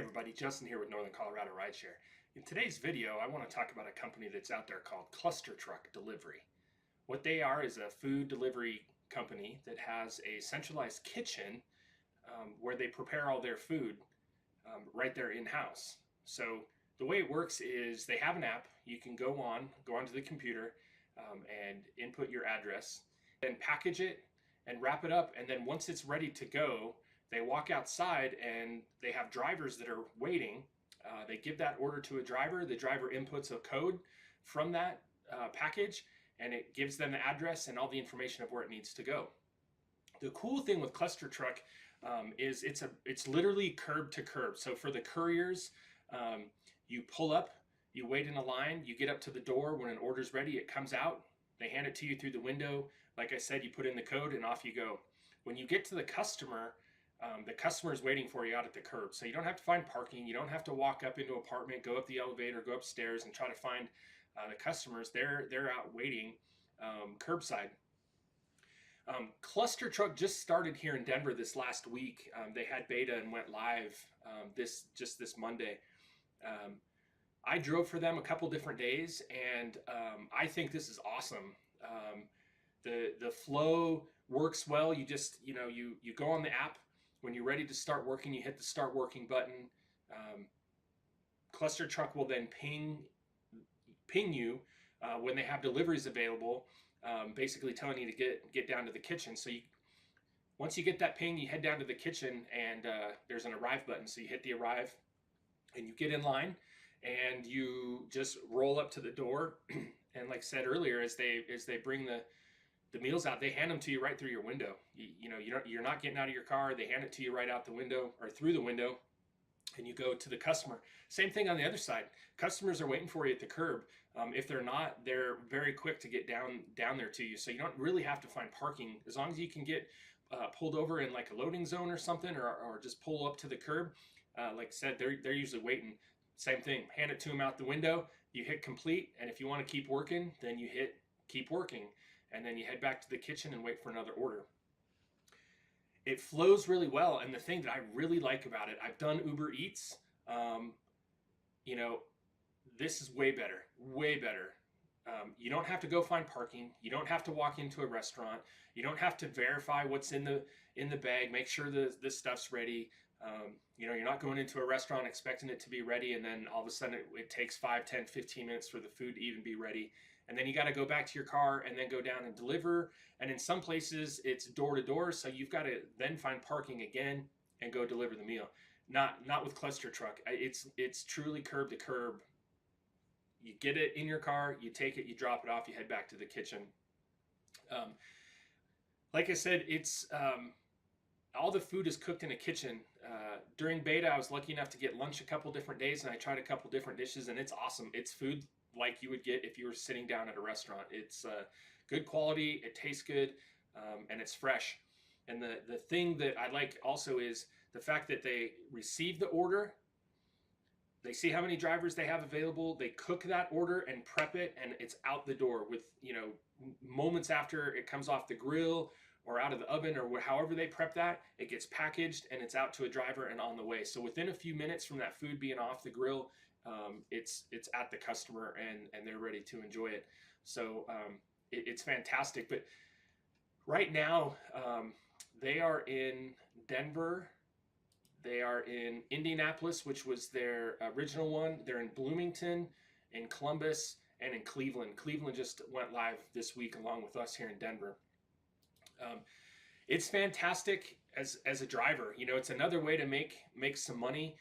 everybody, Justin here with Northern Colorado Rideshare. In today's video, I want to talk about a company that's out there called ClusterTruck Delivery. What they are is a food delivery company that has a centralized kitchen where they prepare all their food right there in-house. So the way it works is they have an app. You can go onto the computer and input your address, then package it and wrap it up, and then once it's ready to go, they walk outside and they have drivers that are waiting. They give that order to a driver. The driver inputs a code from that package, and it gives them the address and all the information of where it needs to go. The cool thing with ClusterTruck is it's literally curb to curb. So for the couriers, you pull up, you wait in a line, you get up to the door. When an order's ready, it comes out. They hand it to you through the window. Like I said, you put in the code and off you go. When you get to the customer is waiting for you out at the curb. So you don't have to find parking. You don't have to walk up into an apartment, go up the elevator, go upstairs and try to find the customers. They're out waiting curbside. ClusterTruck just started here in Denver this last week. They had beta and went live this Monday. I drove for them a couple different days, and I think this is awesome. The flow works well. You just you go on the app. When you're ready to start working, you hit the start working button. ClusterTruck will then ping you when they have deliveries available, basically telling you to get down to the kitchen. So once you get that ping, you head down to the kitchen, and there's an arrive button. So you hit the arrive, and you get in line, and you just roll up to the door. And like I said earlier, as they bring the meals out, they hand them to you right through your window. You're not getting out of your car. They hand it to you right out the window or through the window, and you go to the customer. Same thing on the other side. Customers are waiting for you at the curb. If they're not, they're very quick to get down there to you. So you don't really have to find parking. As long as you can get pulled over in like a loading zone or something, or just pull up to the curb. Like I said, they're usually waiting. Same thing. Hand it to them out the window. You hit complete, and if you want to keep working, then you hit keep working. And then you head back to the kitchen and wait for another order. It flows really well, and the thing that I really like about it, I've done Uber Eats. This is way better, way better. You don't have to go find parking. You don't have to walk into a restaurant. You don't have to verify what's in the bag, make sure the stuff's ready. You're not going into a restaurant expecting it to be ready, and then all of a sudden it takes 5, 10, 15 minutes for the food to even be ready. And then you got to go back to your car and then go down and deliver. And in some places it's door to door, so you've got to then find parking again and go deliver the meal. Not with ClusterTruck. It's truly curb to curb. You get it in your car, you take it, you drop it off, you head back to the kitchen. Like I said, it's all the food is cooked in a kitchen. During beta, I was lucky enough to get lunch a couple different days, and I tried a couple different dishes, and it's awesome. It's food like you would get if you were sitting down at a restaurant. It's good quality, it tastes good, and it's fresh. And the thing that I like also is the fact that they receive the order, they see how many drivers they have available, they cook that order and prep it, and it's out the door with, moments after it comes off the grill or out of the oven or however they prep that, it gets packaged and it's out to a driver and on the way. So within a few minutes from that food being off the grill, it's at the customer and they're ready to enjoy it. So it's fantastic. But right now, they are in Denver. They are in Indianapolis, which was their original one. They're in Bloomington, in Columbus, and in Cleveland. Cleveland just went live this week along with us here in Denver. It's fantastic as a driver. It's another way to make some money.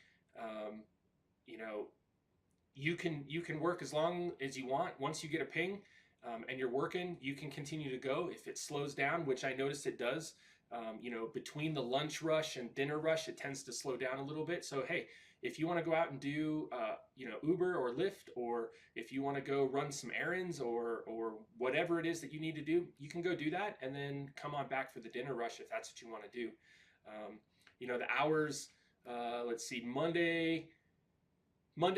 You can work as long as you want. Once you get a ping and you're working, you can continue to go. If it slows down, which I noticed it does, between the lunch rush and dinner rush, it tends to slow down a little bit. So, hey, if you want to go out and do, Uber or Lyft, or if you want to go run some errands or whatever it is that you need to do, you can go do that and then come on back for the dinner rush if that's what you want to do. The hours, let's see, Monday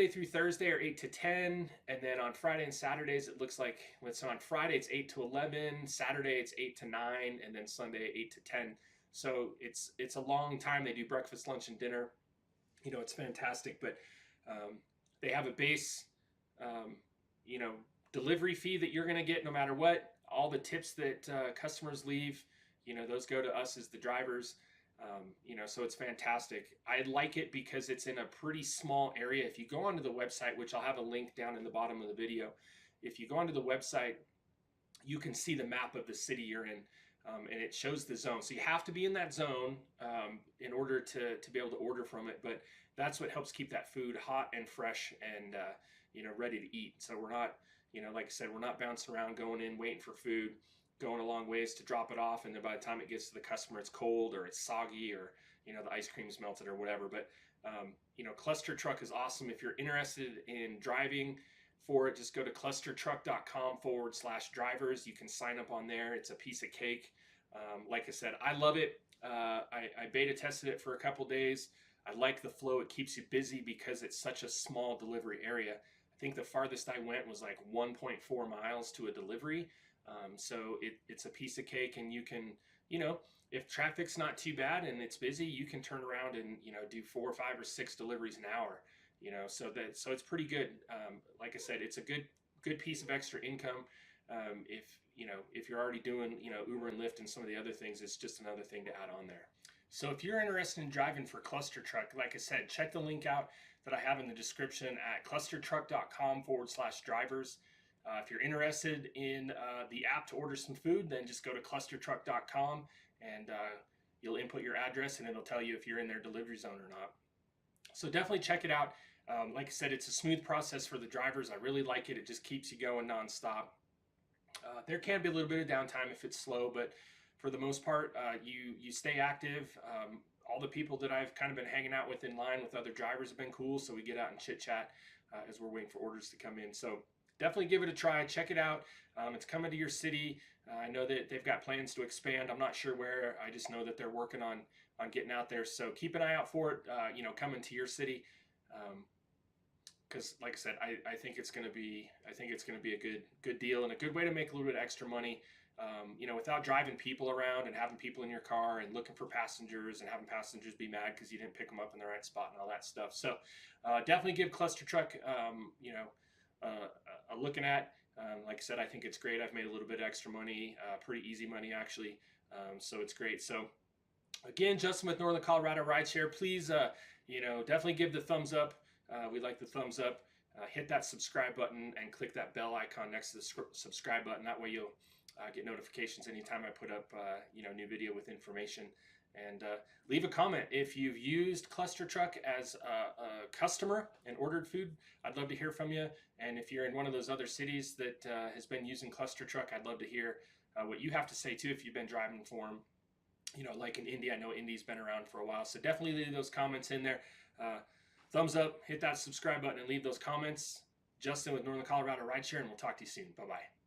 through Thursday are 8 to 10, and then on Friday and Saturdays it looks like, so on Friday it's 8 to 11, Saturday it's 8 to 9, and then Sunday 8 to 10. So it's a long time. They do breakfast, lunch, and dinner. It's fantastic. But they have a base, um, you know, delivery fee that you're going to get no matter what. All the tips that customers leave, those go to us as the drivers. So it's fantastic. I like it because it's in a pretty small area. If you go onto the website, which I'll have a link down in the bottom of the video, if you go onto the website, you can see the map of the city you're in, and it shows the zone. So you have to be in that zone in order to be able to order from it. But that's what helps keep that food hot and fresh and ready to eat. So we're not, like I said, we're not bouncing around going in waiting for food, going a long ways to drop it off, and then by the time it gets to the customer, it's cold or it's soggy or the ice cream's melted or whatever. But ClusterTruck is awesome. If you're interested in driving for it, just go to clustertruck.com/drivers. You can sign up on there. It's a piece of cake. Like I said, I love it. I beta tested it for a couple days. I like the flow. It keeps you busy because it's such a small delivery area. I think the farthest I went was like 1.4 miles to a delivery. So it's a piece of cake, and you can, if traffic's not too bad and it's busy, you can turn around and, do 4, 5, or 6 deliveries an hour, so it's pretty good. Like I said, it's a good piece of extra income. If you're already doing, Uber and Lyft and some of the other things, it's just another thing to add on there. So if you're interested in driving for ClusterTruck, like I said, check the link out that I have in the description at clustertruck.com/drivers. If you're interested in the app to order some food, then just go to clustertruck.com and you'll input your address and it'll tell you if you're in their delivery zone or not. So definitely check it out. Like I said, it's a smooth process for the drivers. I really like it. It just keeps you going nonstop. There can be a little bit of downtime if it's slow, but for the most part, you stay active. All the people that I've kind of been hanging out with in line with other drivers have been cool, so we get out and chit chat as we're waiting for orders to come in. So definitely give it a try. Check it out. It's coming to your city. I know that they've got plans to expand. I'm not sure where. I just know that they're working on getting out there. So keep an eye out for it. Coming to your city. Because, like I said, I think it's going to be a good deal and a good way to make a little bit of extra money. Without driving people around and having people in your car and looking for passengers and having passengers be mad because you didn't pick them up in the right spot and all that stuff. So definitely give ClusterTruck, a looking at. Like I said, I think it's great. I've made a little bit of extra money, pretty easy money actually. So it's great. So again, Justin with Northern Colorado Rideshare. Please, definitely give the thumbs up. We like the thumbs up. Hit that subscribe button and click that bell icon next to the subscribe button. That way you'll get notifications anytime I put up new video with information. And leave a comment if you've used ClusterTruck as a customer and ordered food. I'd love to hear from you. And if you're in one of those other cities that has been using ClusterTruck, I'd love to hear what you have to say too if you've been driving for them. Like in Indy, I know Indy's been around for a while. So definitely leave those comments in there. Thumbs up, hit that subscribe button, and leave those comments. Justin with Northern Colorado Rideshare, and we'll talk to you soon. Bye-bye.